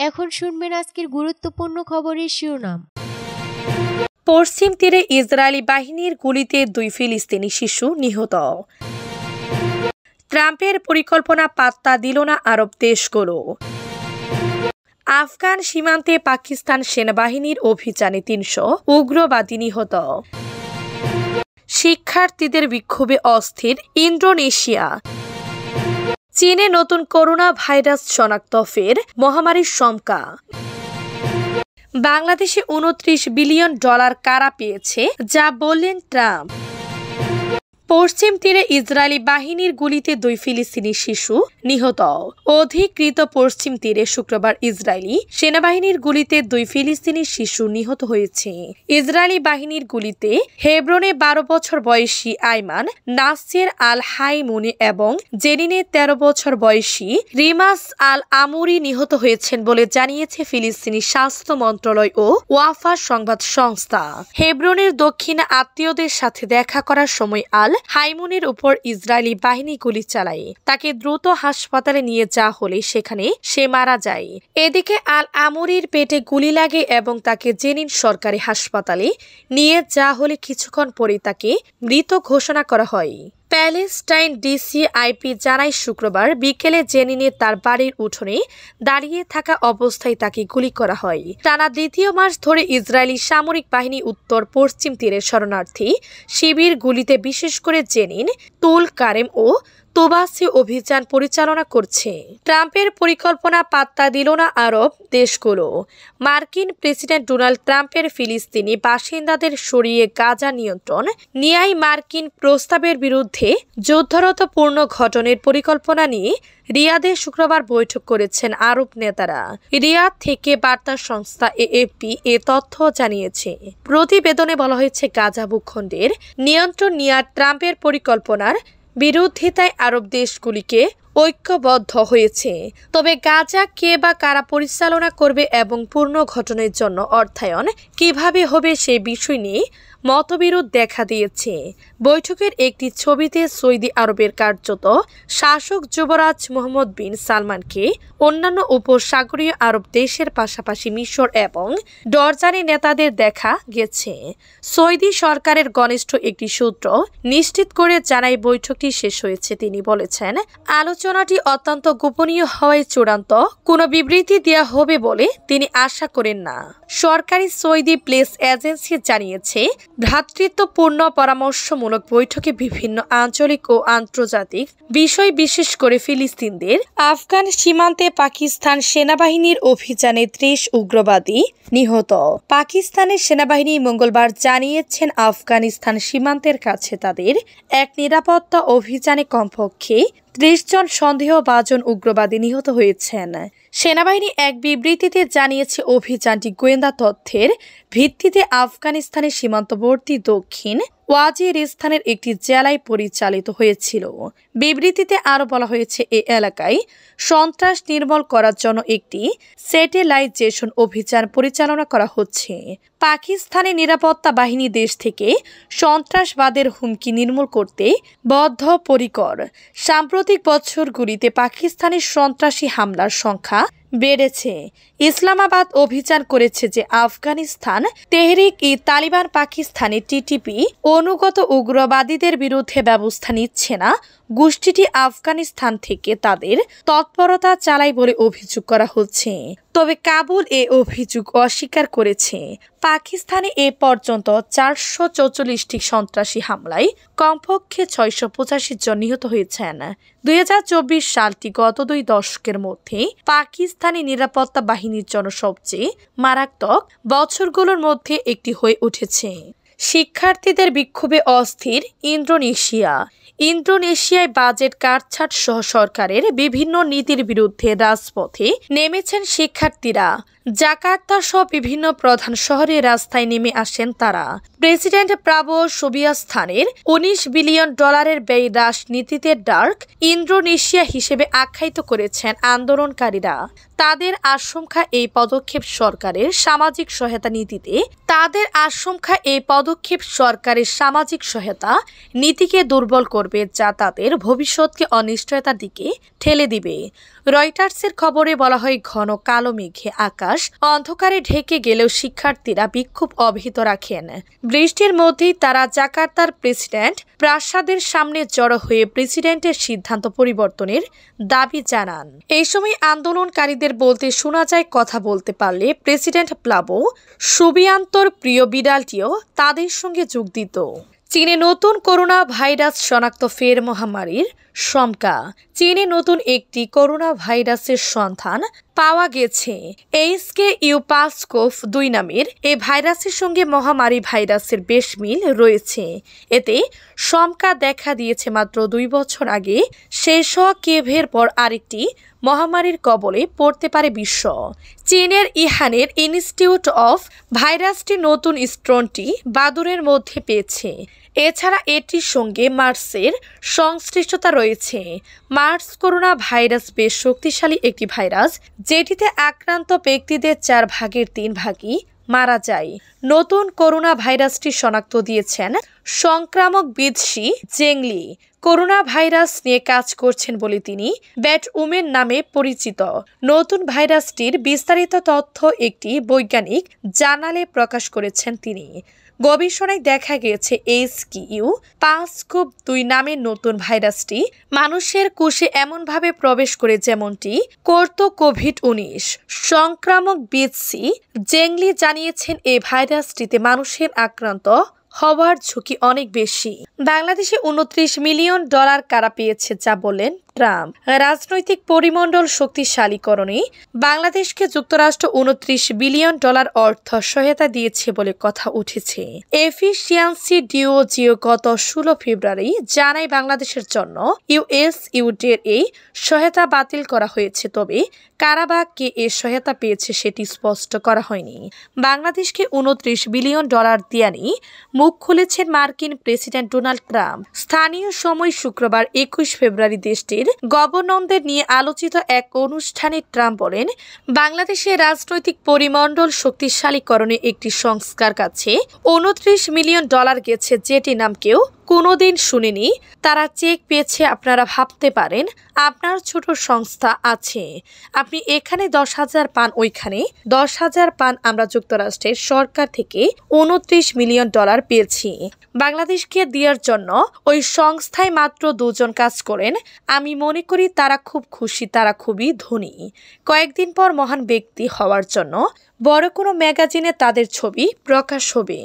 এখন শুনবেন আজকের গুরুত্বপূর্ণ খবরের শিরোনাম। পশ্চিম তীরে ইসরায়েলি বাহিনীর গুলিতে 2 ফিলিস্তিনি শিশু নিহত। ট্রাম্পের পরিকল্পনা পাত্তা দিল না আরব দেশগুলো। আফগান সীমান্তে পাকিস্তান সেনাবাহিনীর অভিযানে 300 উগ্রবাদী নিহত। শিক্ষার্থীদের বিক্ষোভে অস্থির ইন্দোনেশিয়া। চীনে নতুন করোনা ভাইরাস শনাক্ত, ফের মহামারীর শঙ্কা। বাংলাদেশে $29 বিলিয়ন কারা পেয়েছে, যা বললেন ট্রাম্প। পশ্চিম তীরে ইসরায়েলি বাহিনীর গুলিতে 2 ফিলিস্তিনি শিশু নিহত। অধিকৃত পশ্চিম তীরে শুক্রবার ইসরায়েলি সেনাবাহিনীর গুলিতে 2 ফিলিস্তিনি শিশু নিহত হয়েছে। ইসরায়েলি বাহিনীর গুলিতে হেব্রনে 12 বছর বয়সী আইমান নাসের আল হাইমুনি এবং জেনিনে 13 বছর বয়সী রিমাস আল আমুরি নিহত হয়েছেন বলে জানিয়েছে ফিলিস্তিনি স্বাস্থ্য মন্ত্রণালয় ও ওয়াফা সংবাদ সংস্থা। হেব্রনের দক্ষিণে আত্মীয়দের সাথে দেখা করার সময় আল হাইমুনের উপর ইসরায়েলি বাহিনী গুলি চালায়। তাকে দ্রুত হাসপাতালে নিয়ে যাওয়া হলে সেখানে সে মারা যায়। এদিকে আল আমুরির পেটে গুলি লাগে এবং তাকে জেনিন সরকারি হাসপাতালে নিয়ে যাওয়া হলে কিছুক্ষণ পরে তাকে মৃত ঘোষণা করা হয়। প্যালেস্টাইন ডিসিআইপি জানায় শুক্রবার বিকেলে জেনিনে তার বাড়ির উঠোনে দাঁড়িয়ে থাকা অবস্থায় তাকে গুলি করা হয়। টানা 2য় মাস ধরে ইসরায়েলি সামরিক বাহিনী উত্তর পশ্চিম তীরের শরণার্থী শিবির গুলিতে বিশেষ করে জেনিন, তুল কারেম ও তোবাসে অভিযান পরিচালনা করছে। ট্রাম্পের পরিকল্পনা পাত্তা দিল না আরব দেশগুলো। মার্কিন প্রেসিডেন্ট ডোনাল্ড ট্রাম্পের ফিলিস্তিনি বাসিন্দাদের সরিয়ে গাজা নিয়ন্ত্রণ নেয়াই মার্কিন প্রস্তাবের বিরুদ্ধে যুদ্ধরত পূর্ণ ঘটনের পরিকল্পনা নিয়ে রিয়াদে শুক্রবার বৈঠক করেছেন আরব নেতারা। রিয়াদ থেকে বার্তা সংস্থা এএফপি এ তথ্য জানিয়েছে। প্রতিবেদনে বলা হয়েছে গাজা ভূখণ্ডের নিয়ন্ত্রণ নেয়ার ট্রাম্পের পরিকল্পনার বিরোধিতায় আরব দেশগুলিকে ঐক্যবদ্ধ হয়েছে। তবে গাজা কে বা কারা পরিচালনা করবে এবং পূর্ণ ঘটনার জন্য অর্থায়ন কিভাবে হবে সেই বিষয় নিয়ে মতবিরোধ দেখা দিয়েছে। বৈঠকের একটি ছবিতে সৌদি আরবের কার্যত শাসক যুবরাজ মোহাম্মদ বিন সালমানকে অন্যান্য উপসাগরীয় আরব দেশের পাশাপাশি মিশর এবং জর্দানের নেতাদের দেখা গেছে। সৌদি সরকারের ঘনিষ্ঠ একটি সূত্র নিশ্চিত করে জানায় বৈঠকটি শেষ হয়েছে। তিনি বলেছেন, আলোচনাটি অত্যন্ত গোপনীয় হওয়ায় চূড়ান্ত কোনো বিবৃতি দেওয়া হবে বলে তিনি আশা করেন না। সরকারি সৌদি প্রেস এজেন্সি জানিয়েছে, ভ্রাতৃত্বপূর্ণ পরামর্শমূলক বৈঠকে বিভিন্ন আঞ্চলিক ও আন্তর্জাতিক বিষয়, বিশেষ করে ফিলিস্তিনদের আফগান সীমান্তে পাকিস্তান সেনাবাহিনীর অভিযানে 30 উগ্রবাদী নিহত। পাকিস্তানের সেনাবাহিনী মঙ্গলবার জানিয়েছেন, আফগানিস্তান সীমান্তের কাছে তাদের এক নিরাপত্তা অভিযানে কমপক্ষে 30 জন সন্দেহভাজন উগ্রবাদী নিহত হয়েছেন। সেনাবাহিনী এক বিবৃতিতে জানিয়েছে, অভিযানটি গোয়েন্দা তথ্যের ভিত্তিতে আফগানিস্তানের সীমান্তবর্তী দক্ষিণ ওয়াজিরিস্তানের একটি জেলায় পরিচালিত হয়েছিল। বিবৃতিতে আরও বলা হয়েছে, এই এলাকায় সন্ত্রাস নির্মূল করার জন্য একটি স্যাটেলাইজেশন অভিযান পরিচালনা করা হচ্ছে। পাকিস্তানের নিরাপত্তা বাহিনী দেশ থেকে সন্ত্রাসবাদের হুমকি নির্মূল করতে বদ্ধপরিকর। সাম্প্রতিক বছরগুলিতে পাকিস্তানের সন্ত্রাসী হামলার সংখ্যা বেড়েছে। ইসলামাবাদ অভিযান করেছে যে আফগানিস্তান তেহরিক-ই-তালিবান পাকিস্তানে টিটিপি অনুগত উগ্রবাদীদের বিরুদ্ধে ব্যবস্থা নিচ্ছে না। গোষ্ঠীটি আফগানিস্তান থেকে তাদের তৎপরতা চালায় বলে অভিযোগ করা হচ্ছে। তবে কাবুল এ অভিযোগ অস্বীকার করেছে। পাকিস্তানে এ পর্যন্ত 444টি সন্ত্রাসী হামলায় কমপক্ষে 685 জন নিহত হয়েছেন। 2024 সালটি গত 2 দশকের মধ্যে পাকিস্তানি নিরাপত্তা বাহিনীর জন্য সবচেয়ে মারাত্মক বছরগুলোর মধ্যে একটি হয়ে উঠেছে। শিক্ষার্থীদের বিক্ষোভে অস্থির ইন্দোনেশিয়া। ইন্দোনেশিয়ায় বাজেট কাটছাঁট সহ সরকারের বিভিন্ন নীতির বিরুদ্ধে রাজপথে নেমেছেন শিক্ষার্থীরা। জাকার্তা সহ বিভিন্ন প্রধান শহরে রাস্তায় নেমে আসেন তারা। প্রেসিডেন্ট প্রাবোও সুবিয়াস্থানের $19 বিলিয়ন ব্যয় রাজনীতিতে ডার্ক ইন্দোনেশিয়া হিসেবে আখ্যায়িত করেছেন আন্দোলনকারীরা। তাদের আশঙ্কা এই পদক্ষেপ সরকারের সামাজিক সহায়তা নীতিকে দুর্বল করবে করবে, যা তাদের ভবিষ্যৎকে অনিশ্চয়তার দিকে ঠেলে দিবে। রয়টার্সের খবরে বলা হয়, ঘন কালো মেঘে আকাশ অন্ধকারে ঢেকে গেলেও শিক্ষার্থীরা বিক্ষোভ অব্যাহত রাখেন। বৃষ্টির মধ্যেই তারা জাকার্তার প্রেসিডেন্ট প্রাসাদের সামনে জড়ো হয়ে প্রেসিডেন্টের সিদ্ধান্ত পরিবর্তনের দাবি জানান। এই সময় আন্দোলনকারীদের বলতে শোনা যায়, কথা বলতে পারলে প্রেসিডেন্ট প্লাবো সুবিয়ান্তর প্রিয় বিড়ালটিও তাদের সঙ্গে যোগ দিত। চীনে নতুন করোনা ভাইরাস শনাক্ত, ফের মহামারীর শঙ্কা। চীনে নতুন একটি করোনা ভাইরাসের সন্ধান পাওয়া গেছে। HKU5CoV-2 নামের এই ভাইরাসের সঙ্গে মহামারী ভাইরাসের বেশ মিল রয়েছে। এতে শঙ্কা দেখা দিয়েছে মাত্র 2 বছর আগে শেষ হওয়া কেভের পর আরেকটি মহামারীর কবলে পড়তে পারে বিশ্ব। চীনের ইহানের ইনস্টিটিউট অফ ভাইরাসটি নতুন স্ট্রেনটি বাদুড়ের মধ্যে পেয়েছে। এছাড়া এটির সঙ্গে মার্সের সংশ্লিষ্টতা রয়েছে। মার্স করোনা ভাইরাস বেশ শক্তিশালী একটি ভাইরাস, যেটিতে আক্রান্ত ব্যক্তিদের 4 ভাগের 3 ভাগই মারা যায়। নতুন করোনা ভাইরাসটি শনাক্ত দিয়েছেন সংক্রামকবিদ শি জেংলি। করোনা ভাইরাস নিয়ে কাজ করছেন বলে তিনি ব্যাট উমেন নামে পরিচিত। নতুন ভাইরাসটির বিস্তারিত তথ্য একটি বৈজ্ঞানিক জার্নালে প্রকাশ করেছেন তিনি। গবেষণায় দেখা গিয়েছে HKU5CoV-2 নামের নতুন ভাইরাসটি মানুষের কোষে এমনভাবে প্রবেশ করে যেমনটি করত কোভিড-19। সংক্রামকবিদ শি জেংলি জানিয়েছেন, এই ভাইরাসটিতে মানুষের আক্রান্ত হওয়ার ঝুঁকি অনেক বেশি। বাংলাদেশে $29 মিলিয়ন কারা পেয়েছে, যা বললেন ট্রাম্প। রাজনৈতিক পরিমণ্ডল শক্তিশালীকরণে বাংলাদেশকে যুক্তরাষ্ট্র $29 বিলিয়ন অর্থ সহায়তা দিয়েছে বলে কথা উঠেছে। এফিসিয়েন্সি ডিওজিও গত 16 ফেব্রুয়ারি জানায়, বাংলাদেশের জন্য ইউএসইউডের এই সহায়তা বাতিল করা হয়েছে, তবে কারা বা কে এ সহায়তা পেয়েছে সেটি স্পষ্ট করা হয়নি। বাংলাদেশকে $29 বিলিয়ন দেয়া নিয়ে মুখ খুলেছেন মার্কিন প্রেসিডেন্ট ডোনাল্ড ট্রাম্প। স্থানীয় সময় শুক্রবার 21 ফেব্রুয়ারি দেশটির গভর্নরদের নিয়ে আলোচিত এক অনুষ্ঠানে ট্রাম্প বলেন, বাংলাদেশের রাজনৈতিক পরিমণ্ডল শক্তিশালীকরণে একটি সংস্কার কাছে $29 মিলিয়ন গেছে, যেটি নাম কেউ কোনোদিন শুনেনি। তারা চেক পেয়েছে। আপনারা ভাবতে পারেন আপনার ছোট সংস্থা আছে, আপনি এখানে 10,000 পান, ওইখানে 10,000 পান। আমরা যুক্তরাষ্ট্রের সরকার থেকে $29 মিলিয়ন পেয়েছি। বাংলাদেশকে দেওয়ার জন্য ওই সংস্থায় মাত্র 2 জন কাজ করেন। আমি মনে করি তারা খুব খুশি, তারা খুবই ধনী। কয়েকদিন পর মহান ব্যক্তি হওয়ার জন্য বড় কোনো ম্যাগাজিনে তাদের ছবি প্রকাশ হবে।